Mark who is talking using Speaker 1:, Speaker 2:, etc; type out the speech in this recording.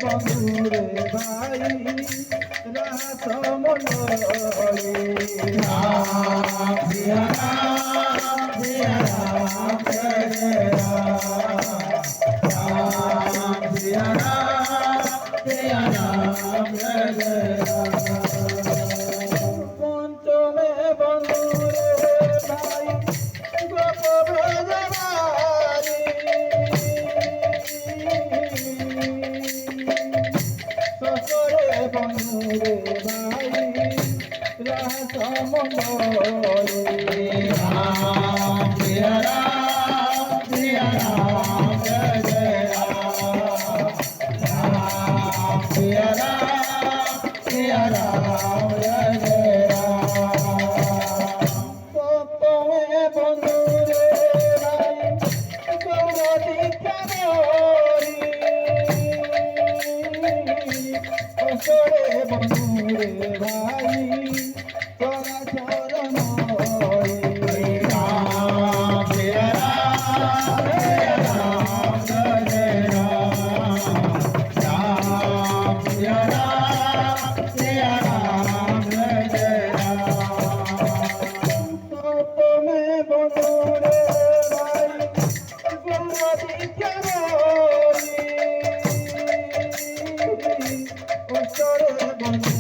Speaker 1: বন্ধুরে ভাই রাসমনলি রাম সিয়া রাম সিয়া রাম জয় রাম সিয়া রাম সিয়া রাম জয় পঞ্চমে বন্ধুরে ভাই গোপব্রজবারি বন্ধুরে ভাই রাসমনলি রাম সিয়া রাম সিয়া রাম জয় রাম সিয়া রাম সিয়া রাম জয় সপ্তমে বন্ধুরে ভাই গৌরী কামরি অসরে বন্ধুরে ভাই তোরা চরণ রাম সিয়া রাম জয় রাম সিয়া রাম সিয়া রাম জয় সপ্তমে বন্ধুরে ভাই গৌরী কামরি অসরে বন্ধু